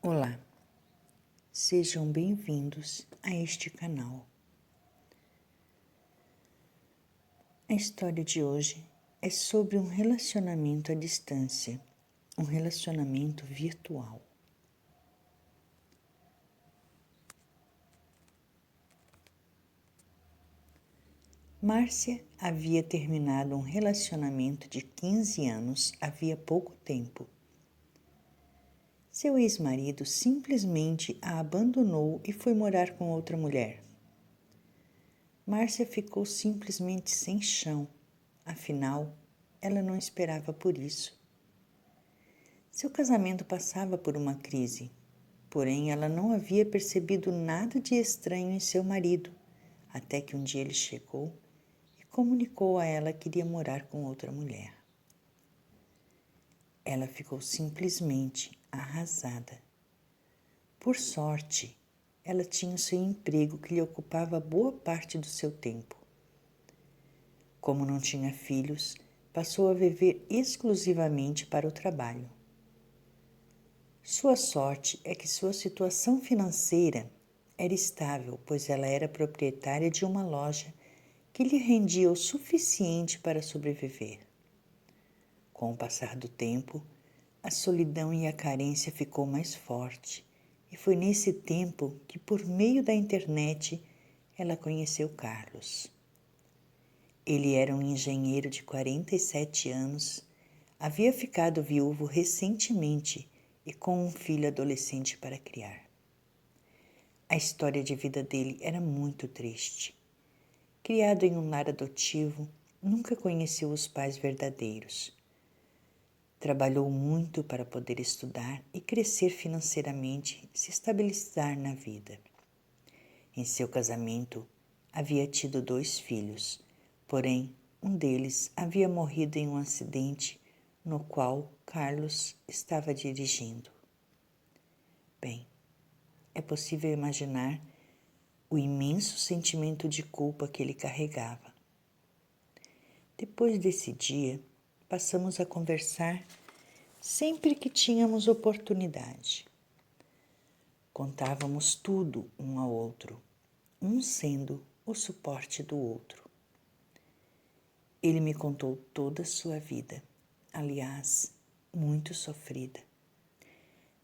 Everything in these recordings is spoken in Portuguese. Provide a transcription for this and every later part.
Olá, sejam bem-vindos a este canal. A história de hoje é sobre um relacionamento à distância, um relacionamento virtual. Márcia havia terminado um relacionamento de 15 anos havia pouco tempo. Seu ex-marido simplesmente a abandonou e foi morar com outra mulher. Márcia ficou simplesmente sem chão, afinal, ela não esperava por isso. Seu casamento passava por uma crise, porém ela não havia percebido nada de estranho em seu marido, até que um dia ele chegou e comunicou a ela que iria morar com outra mulher. Ela ficou simplesmente arrasada. Por sorte, ela tinha o seu emprego que lhe ocupava boa parte do seu tempo. Como não tinha filhos, passou a viver exclusivamente para o trabalho. Sua sorte é que sua situação financeira era estável, pois ela era proprietária de uma loja que lhe rendia o suficiente para sobreviver. Com o passar do tempo, a solidão e a carência ficou mais forte, e foi nesse tempo que, por meio da internet, ela conheceu Carlos. Ele era um engenheiro de 47 anos, havia ficado viúvo recentemente e com um filho adolescente para criar. A história de vida dele era muito triste. Criado em um lar adotivo, nunca conheceu os pais verdadeiros. Trabalhou muito para poder estudar e crescer financeiramente, se estabilizar na vida. Em seu casamento, havia tido 2 filhos, porém, um deles havia morrido em um acidente no qual Carlos estava dirigindo. Bem, é possível imaginar o imenso sentimento de culpa que ele carregava. Depois desse dia, passamos a conversar sempre que tínhamos oportunidade. Contávamos tudo um ao outro, um sendo o suporte do outro. Ele me contou toda a sua vida, aliás, muito sofrida.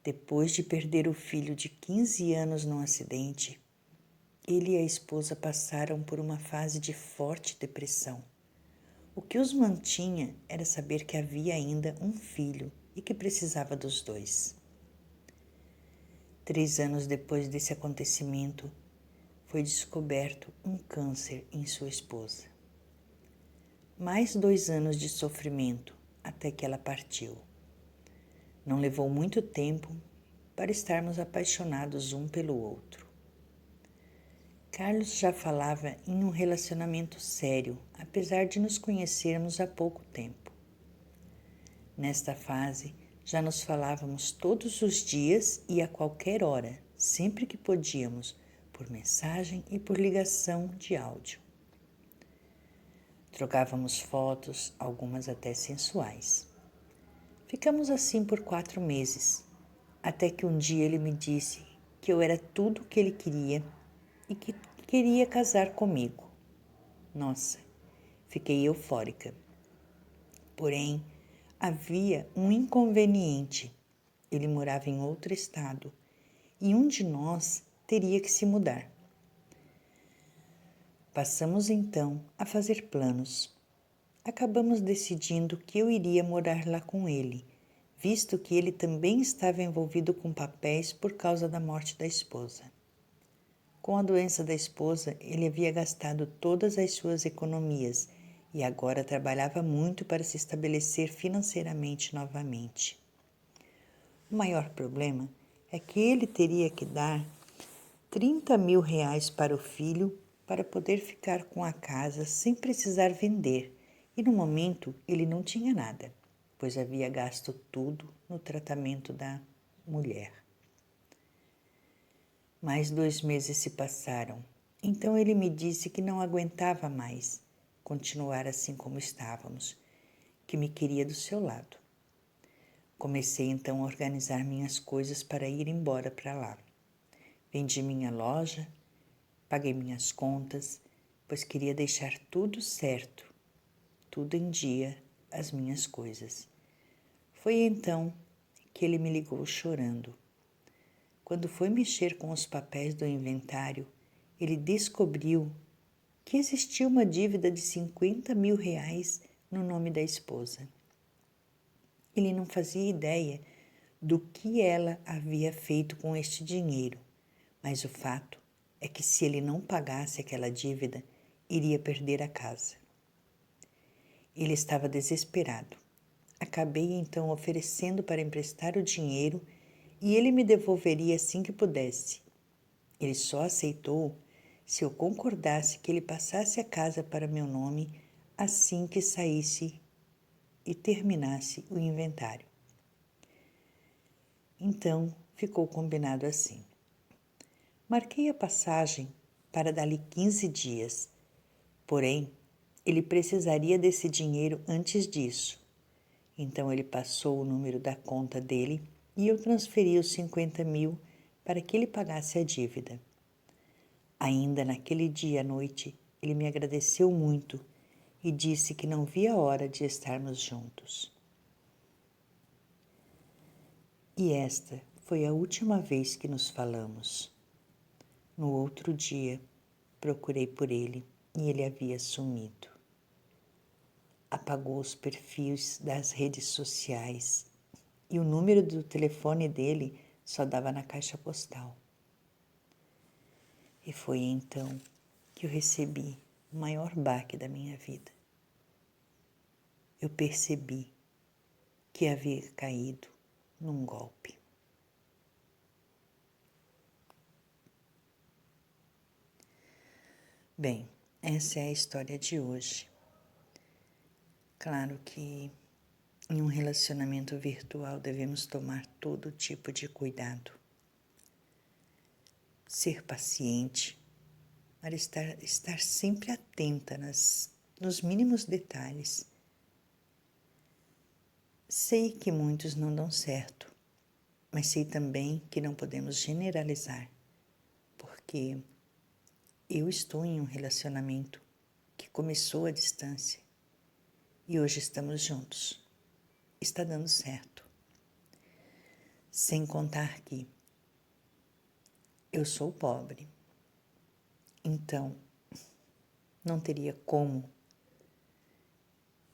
Depois de perder o filho de 15 anos num acidente, ele e a esposa passaram por uma fase de forte depressão. O que os mantinha era saber que havia ainda um filho e que precisava dos 2. 3 anos depois desse acontecimento, foi descoberto um câncer em sua esposa. Mais 2 anos de sofrimento até que ela partiu. Não levou muito tempo para estarmos apaixonados um pelo outro. Carlos já falava em um relacionamento sério, apesar de nos conhecermos há pouco tempo. Nesta fase, já nos falávamos todos os dias e a qualquer hora, sempre que podíamos, por mensagem e por ligação de áudio. Trocávamos fotos, algumas até sensuais. Ficamos assim por 4 meses, até que um dia ele me disse que eu era tudo o que ele queria e que queria casar comigo. Nossa, fiquei eufórica. Porém, havia um inconveniente. Ele morava em outro estado e um de nós teria que se mudar. Passamos então a fazer planos. Acabamos decidindo que eu iria morar lá com ele, visto que ele também estava envolvido com papéis por causa da morte da esposa. Com a doença da esposa, ele havia gastado todas as suas economias e agora trabalhava muito para se estabelecer financeiramente novamente. O maior problema é que ele teria que dar 30 mil reais para o filho para poder ficar com a casa sem precisar vender, e no momento ele não tinha nada, pois havia gasto tudo no tratamento da mulher. Mais 2 meses se passaram, então ele me disse que não aguentava mais continuar assim como estávamos, que me queria do seu lado. Comecei então a organizar minhas coisas para ir embora para lá. Vendi minha loja, paguei minhas contas, pois queria deixar tudo certo, tudo em dia, as minhas coisas. Foi então que ele me ligou chorando. Quando foi mexer com os papéis do inventário, ele descobriu que existia uma dívida de 50 mil reais no nome da esposa. Ele não fazia ideia do que ela havia feito com este dinheiro, mas o fato é que se ele não pagasse aquela dívida, iria perder a casa. Ele estava desesperado. Acabei então oferecendo para emprestar o dinheiro e ele me devolveria assim que pudesse. Ele só aceitou se eu concordasse que ele passasse a casa para meu nome assim que saísse e terminasse o inventário. Então, ficou combinado assim. Marquei a passagem para dali 15 dias, porém, ele precisaria desse dinheiro antes disso. Então, ele passou o número da conta dele e eu transferi os 50 mil para que ele pagasse a dívida. Ainda naquele dia à noite, ele me agradeceu muito e disse que não via a hora de estarmos juntos. E esta foi a última vez que nos falamos. No outro dia, procurei por ele e ele havia sumido. Apagou os perfis das redes sociais e o número do telefone dele só dava na caixa postal. E foi então que eu recebi o maior baque da minha vida. Eu percebi que havia caído num golpe. Bem, essa é a história de hoje. Claro que em um relacionamento virtual devemos tomar todo tipo de cuidado. Ser paciente, para estar sempre atenta nos mínimos detalhes. Sei que muitos não dão certo, mas sei também que não podemos generalizar, porque eu estou em um relacionamento que começou à distância e hoje estamos juntos. Está dando certo. Sem contar que eu sou pobre, então não teria como.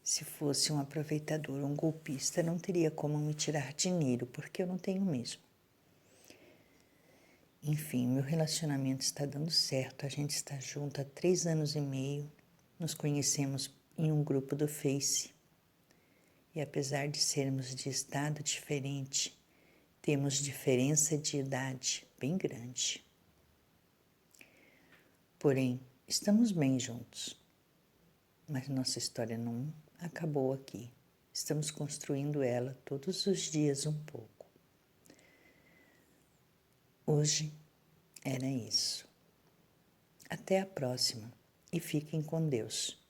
Se fosse um aproveitador, um golpista, não teria como me tirar dinheiro, porque eu não tenho mesmo. Enfim, meu relacionamento está dando certo, a gente está junto há 3 anos e meio, nos conhecemos em um grupo do Face. E apesar de sermos de estado diferente, temos diferença de idade bem grande. Porém, estamos bem juntos. Mas nossa história não acabou aqui. Estamos construindo ela todos os dias um pouco. Hoje era isso. Até a próxima e fiquem com Deus.